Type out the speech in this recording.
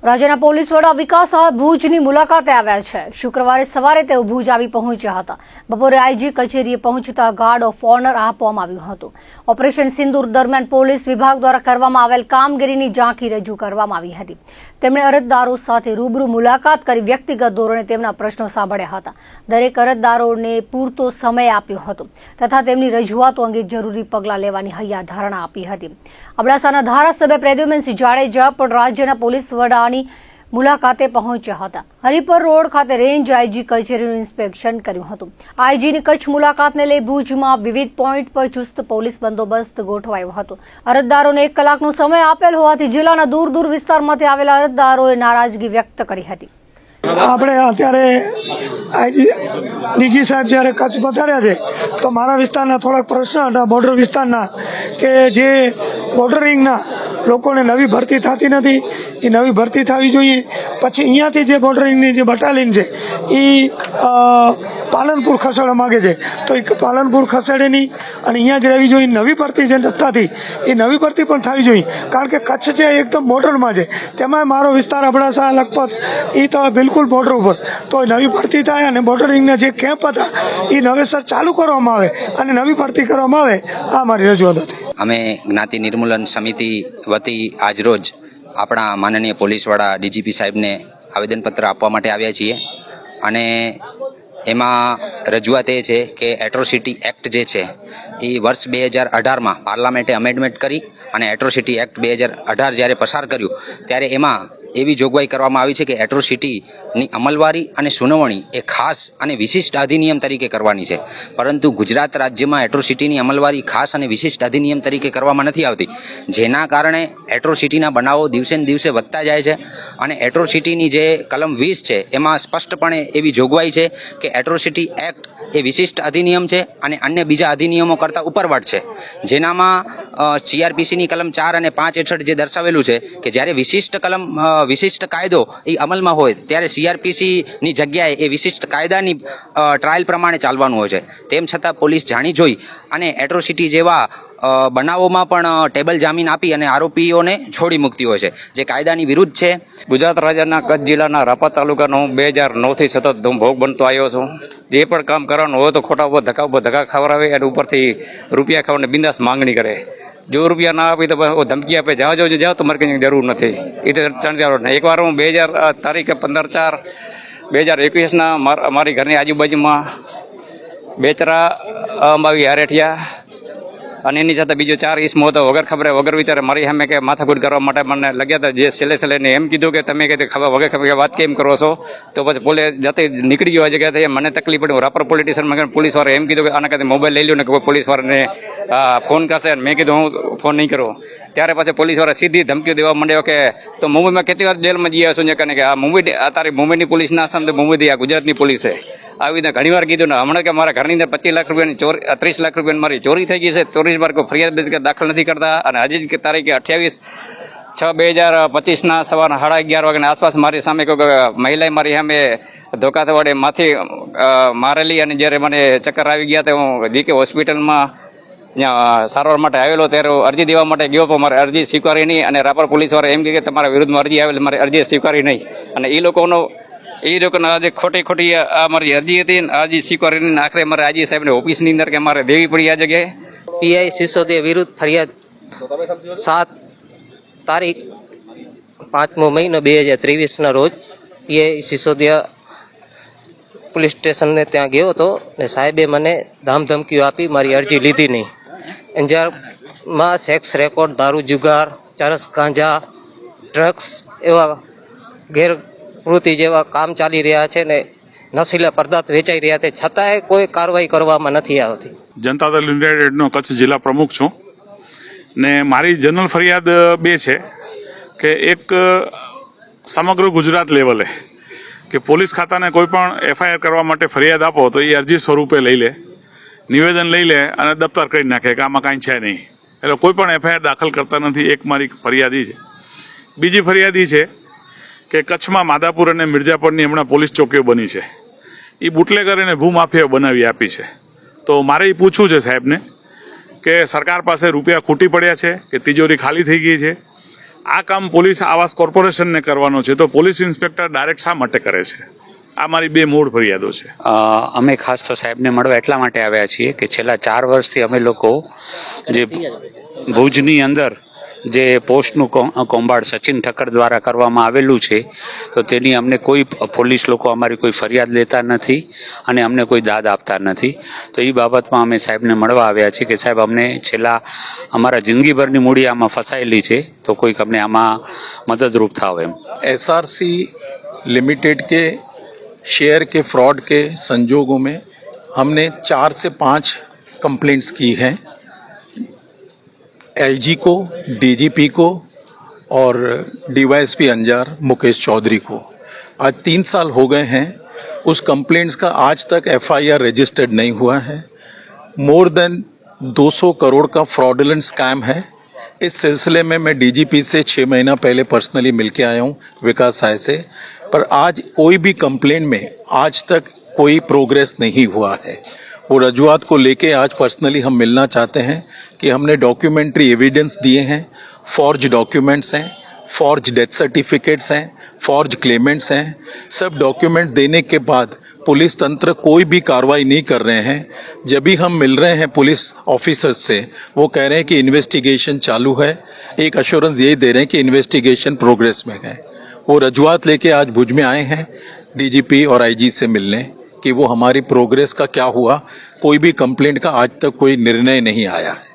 રાજ્યના પોલીસ વડા વિકાસ ભુજની મુલાકાતે આવ્યા છે। શુક્રવારે સવારે તેઓ ભુજ આવી પહોંચ્યા હતા। બપોરે આઈજી કચેરીએ પહોંચતા ગાર્ડ ઓફ ઓનર આપવામાં આવ્યું હતું। ઓપરેશન સિંદૂર દરમિયાન પોલીસ વિભાગ દ્વારા કરવામાં આવેલ કામગીરીની ઝાંખી રજૂ કરવામાં આવી હતી। તેમણે અરજદારો સાથે રૂબરૂ મુલાકાત કરી વ્યક્તિગત ધોરણે તેમના પ્રશ્નો સાંભળ્યા હતા। દરેક અરજદારોને પૂરતો સમય આપ્યો હતો તથા તેમની રજૂઆતો અંગે જરૂરી પગલાં લેવાની હૈયાધારણા આપી હતી। અબડાસાના ધારાસભ્ય પ્રદ્યુમનસિંહ જાડેજા પણ રાજ્યના પોલીસ વડાની મુલાકાતે પહોંચ્યા હતા। હરિપર રોડ ખાતે રેન્જ આઈજી કચેરીનું ઇન્સ્પેક્શન કર્યું હતું। આઈજીની કચ્છ મુલાકાતને લઈ ભુજમાં વિવિધ પોઈન્ટ પર ચુસ્ત પોલીસ બંદોબસ્ત ગોઠવાયો હતો। અરજદારોને 1 કલાકનો સમય આપેલ હોવાથી જિલ્લાના દૂર વિસ્તારમાંથી આવેલા અરજદારોએ નારાજગી વ્યક્ત કરી હતી। આપણે અત્યારે આઈજી ડીજી સાહેબ જ્યારે કચ્છ પધાર્યા છે તો મારા વિસ્તારના થોડાક પ્રશ્ન હતા બોર્ડર વિસ્તારના કે જે બોર્ડરિંગના લોકોને નવી ભરતી થતી નથી, એ નવી ભરતી થવી જોઈએ। પછી અહીંયાથી જે બોર્ડરિંગની જે બટાલિયન છે એ પાલનપુર ખસેડવા માગે છે તો એ પાલનપુર ખસેડે નહીં અને અહીંયા જ રહેવી જોઈએ। નવી ભરતી જે થતી એ નવી ભરતી પણ થવી જોઈએ કારણ કે કચ્છ છે એકદમ બોર્ડરમાં છે, તેમાં મારો વિસ્તાર અબડાસા લખપત એ તો બિલકુલ બોર્ડર ઉપર, તો નવી ભરતી થાય અને બોર્ડરિંગના જે કેમ્પ હતા એ નવેસર ચાલુ કરવામાં આવે અને નવી ભરતી કરવામાં આવે, આ મારી રજૂઆત હતી। અમે જ્ઞાતિ નિર્મૂલન સમિતિ વતી આજરોજ આપણા માનનીય પોલીસ વડા ડીજીપી સાહેબને આવેદનપત્ર આપવા માટે આવ્યા છીએ અને એમાં રજૂઆત એ છે કે એટ્રોસિટી એક્ટ જે છે એ વર્ષ 2018માં પાર્લામેન્ટે અમેન્ડમેન્ટ કરી અને એટ્રોસિટી એક્ટ 2018 જ્યારે પસાર કર્યું ત્યારે એમાં એવી જોગવાઈ કરવામાં આવી છે કે એટ્રોસિટીની અમલવારી અને સુનાવણી એ ખાસ અને વિશિષ્ટ અધિનિયમ તરીકે કરવાની છે, પરંતુ ગુજરાત રાજ્યમાં એટ્રોસિટીની અમલવારી ખાસ અને વિશિષ્ટ અધિનિયમ તરીકે કરવામાં નથી આવતી, જેના કારણે એટ્રોસિટીના બનાવો દિવસે ને દિવસે વધતા જાય છે। અને એટ્રોસિટીની જે કલમ 20 છે એમાં સ્પષ્ટપણે એવી જોગવાઈ છે કે એટ્રોસિટી એક્ટ એ વિશિષ્ટ અધિનિયમ છે અને અન્ય બીજા અધિનિયમો કરતાં ઉપરવટ છે, જેનામાં CRPCની કલમ 4 અને 5 હેઠળ જે દર્શાવેલું છે કે જ્યારે વિશિષ્ટ કાયદો એ અમલમાં હોય ત્યારે CRPCની જગ્યાએ એ વિશિષ્ટ કાયદાની ટ્રાયલ પ્રમાણે ચાલવાનું હોય છે। તેમ છતાં પોલીસ જાણી જોઈ અને એટ્રોસિટી જેવા બનાવોમાં પણ ટેબલ જામીન આપી અને આરોપીઓને છોડી મૂકતી હોય છે, જે કાયદાની વિરુદ્ધ છે। ગુજરાત રાજ્યના કચ્છ જિલ્લાના રાપર તાલુકાનો 2009થી સતત હું ભોગ બનતો આવ્યો છું। જે પણ કામ કરવાનું હોય તો ખોટા ઉપર ધક્કા ખવડાવે અને ઉપરથી રૂપિયા ખાવાને બિંદાસ માંગણી કરે। જો રૂપિયા ના આપી તો ધમકી આપે, જાઓ તો મારે કંઈ જરૂર નથી, એ તો એકવાર હું 15/4/2021ના મારી ઘરની આજુબાજુમાં બેચરા અંબાવી હારેઠિયા અને એની સાથે બીજો 4 ઈસમો હતો વગર ખબરે વગર વિચારે મારી સામે કે માથાકૂટ કરવા માટે મને લગ્યા હતા, જે છેલ્લે ને એમ કીધું કે તમે કે વગર ખબર વાત કેમ કરો છો, તો પછી પોલીસ જાતે નીકળી ગયો જગ્યાએ મને તકલીફ પડી। હું રાપર પોલીસ સ્ટેશનમાં પોલીસ વાળા એમ કીધું કે આના કાંઈ મોબાઈલ લઈ લ્યો ને કોઈ પોલીસ વાળાને ફોન કરશે, મેં કીધું હું ફોન નહીં કરું। ત્યારે પછી પોલીસ વાળા સીધી ધમકીઓ દેવા માંડ્યો કે તો મુંબઈમાં કેટલી વાર જેલમાં જઈ આવ્યો છું કે આ મુંબઈ તારી મુંબઈની પોલીસ ના સમજે, મુંબઈથી આ ગુજરાતની પોલીસ છે। આવી રીતે ઘણી વાર કીધું ને હમણાં કે મારા ઘરની અંદર 25 લાખ રૂપિયાની 30 લાખ રૂપિયાની મારી ચોરી થઈ ગઈ છે, 24 વાર કોઈ ફરિયાદ દાખલ નથી કરતા અને હજી તારીખે 28/6/2025ના સવારના 11:30 વાગ્યાની આસપાસ મારી સામે કોઈ મહિલાએ મારી સામે ધોકા વડે માથી મારેલી અને જ્યારે મને ચક્કર આવી ગયા તો હું DK હોસ્પિટલમાં ત્યાં સારવાર માટે આવેલો ત્યારે અરજી દેવા માટે ગયો પણ મારે અરજી સ્વીકારી નહીં અને રાપર પોલીસવાળા એમ કહે કે તમારા વિરુદ્ધમાં અરજી આવેલી, મારે અરજી સ્વીકારી નહીં અને એ લોકોનો આજે ખોટી આ મારી અરજી હતી અરજી સ્વીકારીને આખરે મારે આજી સાહેબને ઓફિસની અંદર કે મારે દેવી પડી આ જગ્યાએ। PI સિસોદિયા વિરુદ્ધ ફરિયાદ 7 તારીખ 5મો મહિનો 2023ના રોજ PI સિસોદિયા પોલીસ સ્ટેશનને ત્યાં ગયો હતો અને સાહેબે મને ધામધમકીઓ આપી, મારી અરજી લીધી નહીં। અંજારમાં સેક્સ રેકોર્ડ, દારૂ જુગાર, ચરસ ગાંજા, ડ્રગ્સ એવા ગેરપ્રવૃત્તિ જેવા કામ ચાલી રહ્યા છે ને નશીલા પદાર્થ વેચાઈ રહ્યા છે, છતાંય કોઈ કાર્યવાહી કરવામાં નથી આવતી। જનતા દળ યુનાઇટેડનો કચ્છ જિલ્લા પ્રમુખ છું ને મારી જનરલ ફરિયાદ 2 છે કે એક સમગ્ર ગુજરાત લેવલે કે પોલીસ ખાતાને કોઈ પણ FIR કરવા માટે ફરિયાદ આપો તો એ અરજી સ્વરૂપે લઈ લે, નિવેદન લઈ લે અને દફતર કરી નાખે કે આમાં કાંઈ છે નહીં, એટલે કોઈ પણ FIR દાખલ કરતા નથી। એક મારી ફરિયાદ છે। બીજી ફરિયાદ છે કે કચ્છમાં માધાપુર અને મિર્જાપુરની હમણાં પોલીસ ચોકીઓ બની છે, એ બુટલેગર અને ભૂમાફિયાઓ બનાવી આપી છે। તો મારે એ પૂછવું છે સાહેબને કે સરકાર પાસે રૂપિયા ખૂટી પડ્યા છે કે તિજોરી ખાલી થઈ ગઈ છે આ કામ પોલીસ આવાસ કોર્પોરેશનને કરવાનો છે તો પોલીસ ઇન્સ્પેક્ટર ડાયરેક્ટ શા માટે કરે છે? આ મારી બે મૂળ ફરિયાદો છે. અમે ખાસ તો સાહેબને મળવા એટલા માટે આવ્યા છીએ કે છેલ્લા 4 વર્ષથી અમે લોકો જે ભુજની અંદર જે પોસ્ટનું કૌભાંડ સચિન ઠક્કર દ્વારા કરવામાં આવેલું છે તો તેની અમને કોઈ પોલીસ લોકો અમારી કોઈ ફરિયાદ લેતા નથી અને અમને કોઈ દાદ આપતા નથી. તો એ બાબતમાં અમે સાહેબને મળવા આવ્યા છીએ કે સાહેબ અમને છેલ્લા અમારા જિંદગીભરની મૂડી આમાં ફસાયેલી છે તો કોઈક અમને આમાં મદદરૂપ થાવ એમ. एसआरसी लिमिटेड के शेयर के फ्रॉड के संजोगों में हमने 4 से 5 कंप्लेंट्स की हैं एलजी को, डीजीपी को और डीवाईएसपी अंजार मुकेश चौधरी को. आज 3 साल हो गए हैं, उस कंप्लेंट्स का आज तक एफआईआर रजिस्टर्ड नहीं हुआ है. मोर देन 200 करोड़ का फ्रॉडुलेंट स्कैम है. इस सिलसिले में मैं डीजीपी से 6 महीना पहले पर्सनली मिलके आया हूं विकास साय से, पर आज कोई भी कंप्लेंट में आज तक कोई प्रोग्रेस नहीं हुआ है. वो रजूआत को लेके आज पर्सनली हम मिलना चाहते हैं कि हमने डॉक्यूमेंट्री एविडेंस दिए हैं, फॉर्ज डॉक्यूमेंट्स हैं, फॉर्ज डेथ सर्टिफिकेट्स हैं, फॉर्ज क्लेमेंट्स हैं. सब डॉक्यूमेंट्स देने के बाद पुलिस तंत्र कोई भी कार्रवाई नहीं कर रहे हैं. जब भी हम मिल रहे हैं पुलिस ऑफिसर्स से वो कह रहे हैं कि इन्वेस्टिगेशन चालू है. एक अश्योरेंस यही दे रहे हैं कि इन्वेस्टिगेशन प्रोग्रेस में है. वो रजूआत लेके आज भुज में आए हैं डीजीपी और आईजी से मिलने कि वो हमारी प्रोग्रेस का क्या हुआ. कोई भी कंप्लेंट का आज तक कोई निर्णय नहीं आया है.